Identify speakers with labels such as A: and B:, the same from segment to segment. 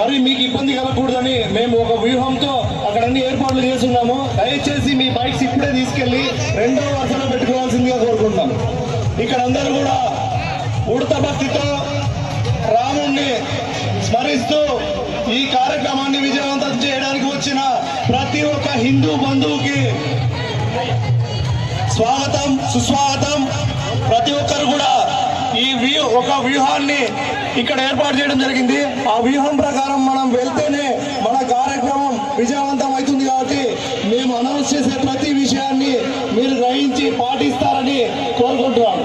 A: మరి మీకు ఇబ్బంది కలగకూడదని మేము ఒక వ్యూహంతో అక్కడ అన్ని ఏర్పాట్లు చేస్తున్నాము. దయచేసి మీ బైక్స్ ఇప్పుడే తీసుకెళ్లి 2వ వరుసలో పెట్టుకోవాల్సిందిగా కోరుకుంటాం. ఇక్కడ అందరూ కూడా ఉడత భక్తితో రాముణ్ణి స్మరిస్తూ ఈ కార్యక్రమాన్ని విజయవంతం చేయడానికి వచ్చిన ప్రతి ఒక్క హిందూ బంధువుకి స్వాగతం, సుస్వాగతం. ప్రతి ఒక్కరు కూడా ఈ ఒక వ్యూహాన్ని ఇక్కడ ఏర్పాటు చేయడం జరిగింది. ఆ వ్యూహం ప్రకారం మనం వెళ్తేనే మన కార్యక్రమం విజయవంతం అవుతుంది. కాబట్టి మేము అనౌన్స్ చేసే ప్రతి విషయాన్ని మీరు గ్రహించి పాటిస్తారని కోరుకుంటున్నాం.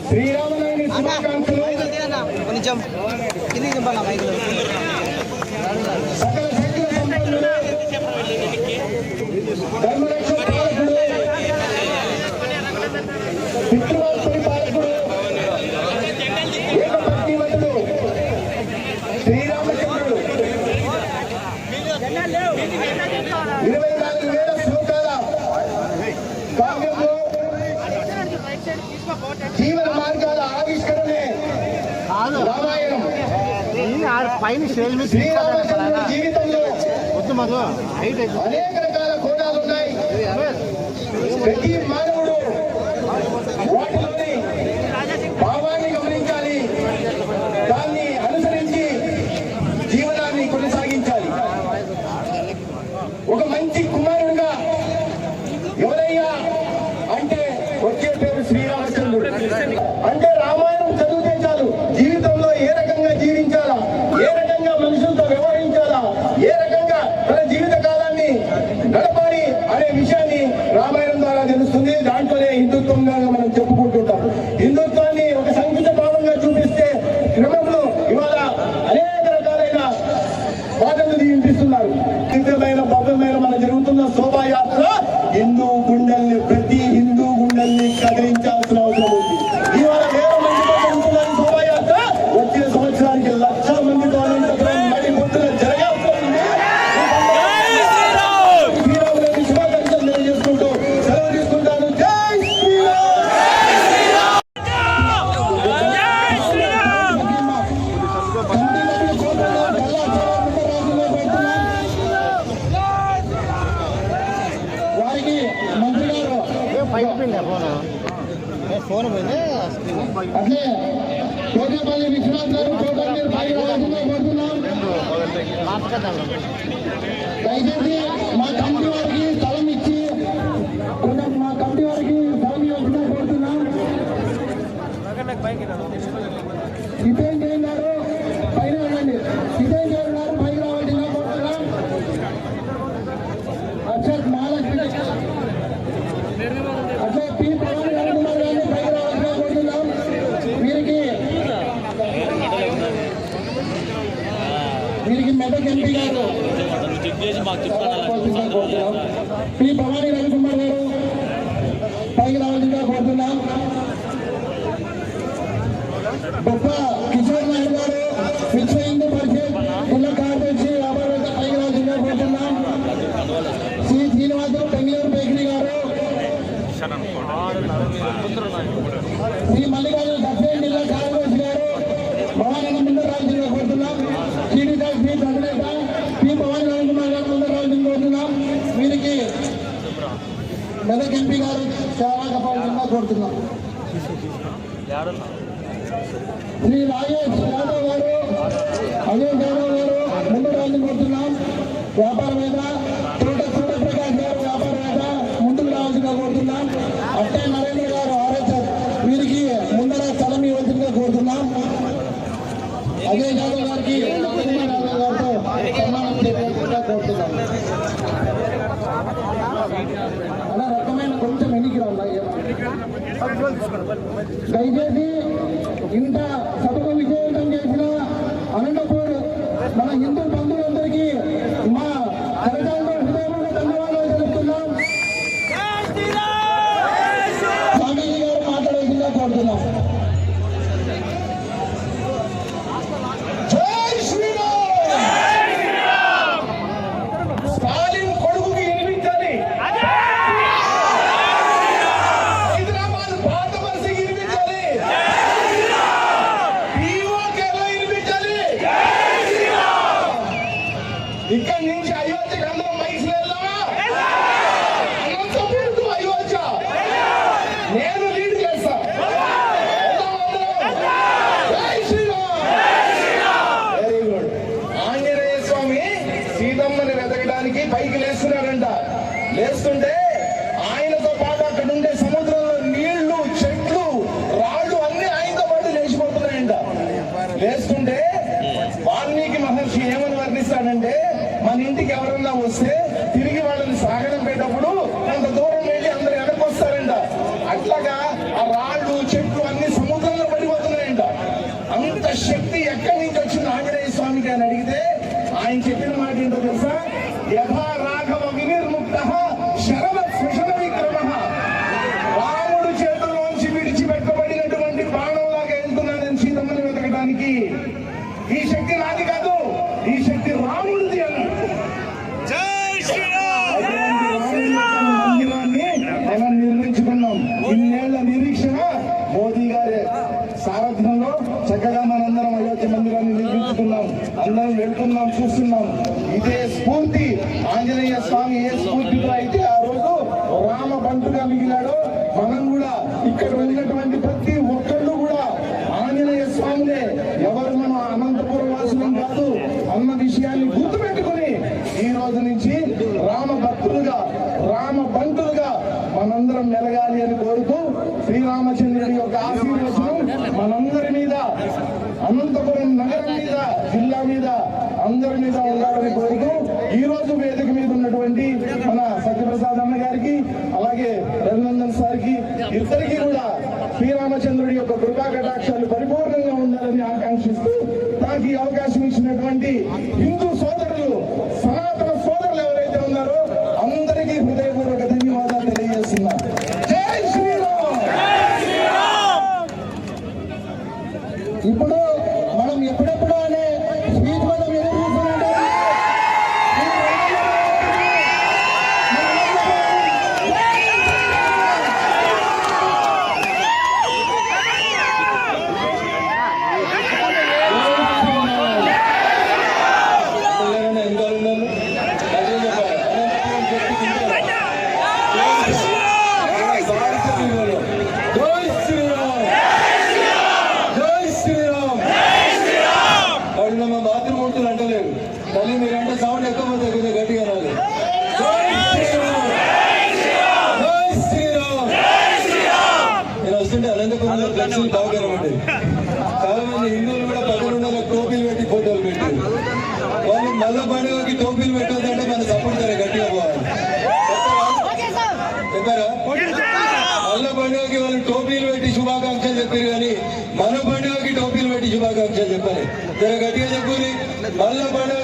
A: శ్రీరామనవమి శుభాకాంక్షలు. సకల శక్తుల సంపన్నుడు, ధర్మరక్షణ పాలకుడు, పితృవాత్సల్య పాలకుడు, ఏకపత్నివతుడు శ్రీరామచంద్రుడు 24,000 శ్లోకాల కావ్యంలో జీవన మార్గాల ఆవిష్కరణే రామాయణం. శ్రీరామచంద్రుడి జీవితంలో అనేక రకాల కోణాలు ఉన్నాయి. ప్రతి మానవుడు వాటిలోని భావాన్ని గమనించాలి, దాన్ని అనుసరించి జీవనాన్ని కొనసాగించాలి. ఒక మంచి కుమారుడుగా ఎవరయ్యా అంటే వచ్చే పేరు శ్రీరామచంద్రుడు. అంటే రామాయణం చదివితే చాలు జీవితంలో ఏ రకంగా జీవించాలా, ఏ రకంగా మనుషులతో వ్యవహరించాలా, ఏ రకంగా తన జీవిత కాలాన్ని గడపాలి అనే విషయాన్ని రామాయణం ద్వారా తెలుస్తుంది. దాంట్లోనే హిందుత్వంగా మనం చెప్పుకుంటుంటాం. హిందుత్వాన్ని ఒక సంకుచ భావంగా చూపిస్తే క్రమంలో ఇవాళ అనేక రకాలైన వాదనలు వినిపిస్తున్నారు. దివ్యమైన భవ్యమైన మన జరుగుతున్న శోభాయాత్ర హిందూ గుండెల్ని, ప్రతి హిందూ గుండెల్ని కదిలించాల్సిన అవసరం ఉంది. ఇవాళ 1000 మందితో జరుగుతున్న శోభాయాత్ర వచ్చే సంవత్సరానికి లక్షల మందితో మడి ముందున జరగాల్సి ఉంది. శ్రీరాముని శుభాకాంక్షలు తెలియజేసుకుంటూ సెలవు తీసుకుంటాను. జై వారికి మంత్రి గారు ఫోన్ అట్లే కోటపల్లి విశ్వనాథ్ గారు కోటపల్లి పై రావాల్సిందిగా కోరుతున్నాం. దయచేసి మా కమిటీ వారికి స్థలం ఇచ్చి మా కమిటీ వారికి స్థలం ఇవ్వాల్సిందిగా కోరుతున్నాం. జితేన్ జైన్ గారు పైన వెళ్ళండి. జితేన్ జైన్ గారు పైకి రావాల్సిందిగా కోరుతున్నాం. అక్షత్ మహాలక్ష్మి అట్లా పి పవన్ కుమార్ గారిని పైకి రావాల్సిన కోరుతున్నాం. వీరికి మెదక్ ఎంపీ గారు పి భవానీ రవికుమార్ గారు పైకి రావాల్సిందిగా కోరుతున్నాం. గొప్ప కిషోర్ నాయుడు గారు విశ్వ హిందూ పరిషత్ జిల్లా కార్యదర్శి వ్యాపారవేత్త పైకి రావాల్సిందిగా కోరుతున్నాం. శ్రీ శ్రీనివాసు బెంగళూరు బేకరీ గారు శ్రీ మల్లికార్జున దక్షిణ జిల్లా కార్యదర్శి గారు భవానీ ముందు రావాల్సిందిగా కోరుతున్నాం. టీడీపీ శ్రీ ప్రజనేత పి భవానీ రవికుమార్ గారు ముందు రావాల్సిందిగా కోరుతున్నాం. వీరికి మెదక్ ఎంపీ గారు సేవా కపాల్సిందిగా కోరుతున్నాం. శ్రీ రాజేష్ యాదవ్ గారు అజయ్ యాదవ్ గారు ముందు రావాలని కోరుతున్నాం. వ్యాపారవేత్త తోట సూర్యప్రకాష్ గారు వ్యాపారవేత్త ముందుకు రావాల్సిందిగా కోరుతున్నాం. అట్టే నరేంద్ర గారు ఆర్ఎస్ఎస్ వీరికి ముందర స్థలం ఇవ్వాల్సిందిగా కోరుతున్నాం. అజయ్ యాదవ్ గారికి యాదవ్ గారితో సన్మానం చేయాల్సిందిగా కోరుతున్నాం. అలా రకమైన కొంచెం ఎన్నికలు ఉన్నాయి. దయచేసి ఇంత సభకు విజయవంతం చేసిన అనంతపూర్ మన హిందూ బంధువులందరికీ మా కరచాలతో హృదయపూర్వక ధన్యవాదాలు తెలుపుతున్నాం. స్వామీజీ గారు మాట్లాడాల్సిందిగా కోరుతున్నాం. ఇక్కడి నుంచి అయోధ్యకు అందరం మైసులు వెళ్దామా? అనంతపూర్కు అయోధ్య నేను లీడ్ చేస్తా. Very good. ఆంజనేయ స్వామి సీతమ్మని వెతకడానికి పైకి లేస్తున్నాడంట. లేస్తుంటే ఆయనతో పాటు అక్కడ ఉండే సముద్రంలో నీళ్లు చెట్లు రాళ్ళు అన్ని ఆయనతో పాటు లేచిపోతున్నాయంట. లేస్తుంటే వాల్మీకి మహర్షి ఏమని వర్ణిస్తాడంటే, మన ఇంటికి ఎవరన్నా వస్తే తిరిగి వాళ్ళని సాగనంపేటప్పుడు కొంత దూరం వెళ్ళి అందరు వెనకొస్తారంట. అట్లాగా ఆ రాళ్ళు చెట్లు అన్ని సముద్రంలో పడిపోతున్నాయంట. అంత శక్తి ఎక్కడి నుంచి వచ్చింది ఆంజనేయ స్వామికి అని అడిగితే ఆయన చెప్పిన మాట ఏంటో తెలుసా? యథా రాఘవ వినిర్ముక్త శరవ స్పృశన విక్రమ. రాముడు చేతుల్లోంచి విడిచిపెట్టబడినటువంటి బాణంలాగా వెళ్తున్నానని సీతమ్మని వెతకడానికి. ఈ శక్తి నాది కాదు, ఈ శక్తి రాముడిది అన్నాడు. మనం నిర్మించుకున్నాం. ఇన్నేళ్ల నిరీక్షణ మోదీ గారి సారథ్యంలో చక్కగా మనందరం అయోధ్య మందిరాన్ని నిర్మించుకున్నాం. అందరం వెళ్తున్నాం, చూస్తున్నాం. ఇదే స్ఫూర్తి ఆంజనేయ స్వామి ఏ స్ఫూర్తితో అయితే ఆ రోజు రామ బంటుగా మిగిలాడో, మనం కూడా ఇక్కడ ఉన్నటువంటి ప్రతి ఒక్కళ్ళు కూడా ఆంజనేయ స్వామినే. ఎవరు మనం అనంతపురం వాసులం కాదు అన్న విషయాన్ని గుర్తుపెట్టుకుని ఈ రోజు నుంచి రామ భక్తులుగా రామ బంటులుగా మనందరం మెలగాలి అని కోరుతూ శ్రీరామచంద్రుడి యొక్క ఆశీర్వచనం మనందరి మీద, అనంతపురం నగరం మీద, జిల్లా మీద, అందరి మీద ఉండాలని కోరుతూ ఈ రోజు వేదిక మీద ఉన్నటువంటి మన సత్యప్రసాద్ అన్న గారికి అలాగే రఘునందన్ సార్కి ఇద్దరికి కూడా శ్రీరామచంద్రుడి యొక్క కృపా కటాక్షాలు పరిపూర్ణంగా ఉండాలని ఆకాంక్షిస్తూ నాకు ఈ అవకాశం ఇచ్చినటువంటి హిందూ సోదరులు, సనాతన సోదరులు ఎవరైతే ఉన్నారో అందరికీ హృదయపూర్వక ధన్యవాదాలు తెలియజేస్తున్నా. జై శ్రీరామ్. ఇప్పుడు మనం ఎప్పుడెప్పుడు అనే స్పీచ్ మనం ఎదురు చూస్తున్నాం. మల్లబడ